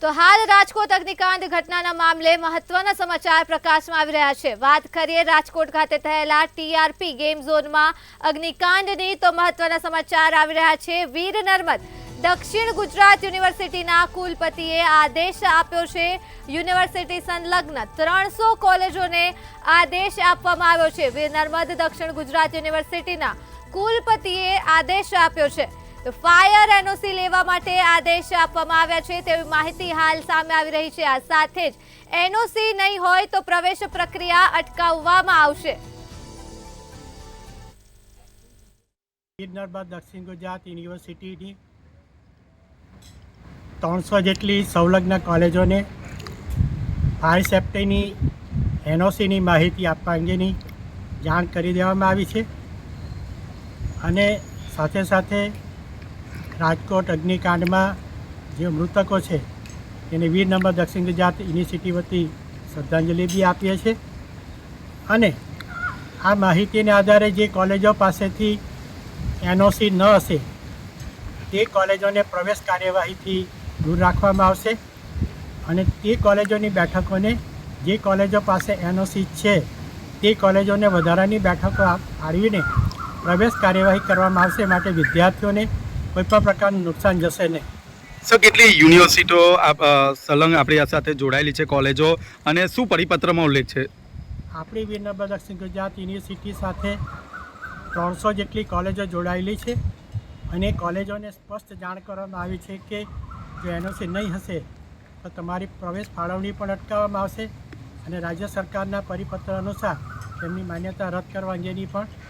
તો હાલ રાજકોટ અગ્નિકાંડ ઘટનાના મામલે મહત્વના સમાચાર પ્રકાશમાં આવી રહ્યા છે। વાત કરીએ રાજકોટ ખાતે થયેલા ટીઆરપી ગેમ ઝોનમાં અગ્નિકાંડની તો મહત્વના સમાચાર આવી રહ્યા છે। વીર નર્મદ દક્ષિણ ગુજરાત યુનિવર્સિટીના કુલપતિએ આદેશ આપ્યો છે। યુનિવર્સિટી સંલગ્ન 300 કોલેજોને આદેશ આપવામાં આવ્યો છે। વીર નર્મદ દક્ષિણ ગુજરાત યુનિવર્સિટીના કુલપતિએ આદેશ આપ્યો છે। તો ફાયર એનઓસી લેવા માટે આદેશ આપવામાં આવ્યા છે તેવી માહિતી હાલ સામે આવી રહી છે। આ સાથે જ એનઓસી નહીં હોય તો પ્રવેશ પ્રક્રિયા અટકાવવામાં આવશે। વીર નર્મદ દક્ષિણ ગુજરાત યુનિવર્સિટીની 300 જેટલી સંલગ્ન કોલેજોને ફાયર સેફ્ટીની એનઓસીની માહિતી આપવા અંગેની જાણ કરી દેવામાં આવી છે અને સાથે સાથે રાજકોટ અગ્નિકાંડમાં જે મૃતકો છે તેને વીર નર્મદ દક્ષિણ ગુજરાત યુનિવર્સિટી વતી શ્રદ્ધાંજલિ બી આપીએ છીએ અને આ માહિતીના આધારે જે કોલેજો પાસેથી એનઓસી ન હશે તે કોલેજોને પ્રવેશ કાર્યવાહીથી દૂર રાખવામાં આવશે અને તે કોલેજોની બેઠકોને જે કોલેજો પાસે એનઓસી છે તે કોલેજોને વધારાની બેઠકો ફાળવીને પ્રવેશ કાર્યવાહી કરવામાં આવશે માટે વિદ્યાર્થીઓને કોઈપણ પ્રકારનું નુકસાન જશે નહીં। સર, કેટલી યુનિવર્સિટીઓ સલંગ આપણી સાથે જોડાયેલી છે કોલેજો અને શું પરિપત્રમાં ઉલ્લેખ છે? આપણી વીર નર્મદ દક્ષિણ ગુજરાત યુનિવર્સિટી સાથે 300 જેટલી કોલેજો જોડાયેલી છે અને કોલેજોને સ્પષ્ટ જાણ કરવામાં આવી છે કે જો એનઓસી નહીં હશે તો તમારી પ્રવેશ ફાળવણી પણ અટકાવવામાં આવશે અને રાજ્ય સરકારના પરિપત્ર અનુસાર તેમની માન્યતા રદ કરવા અંગેની પણ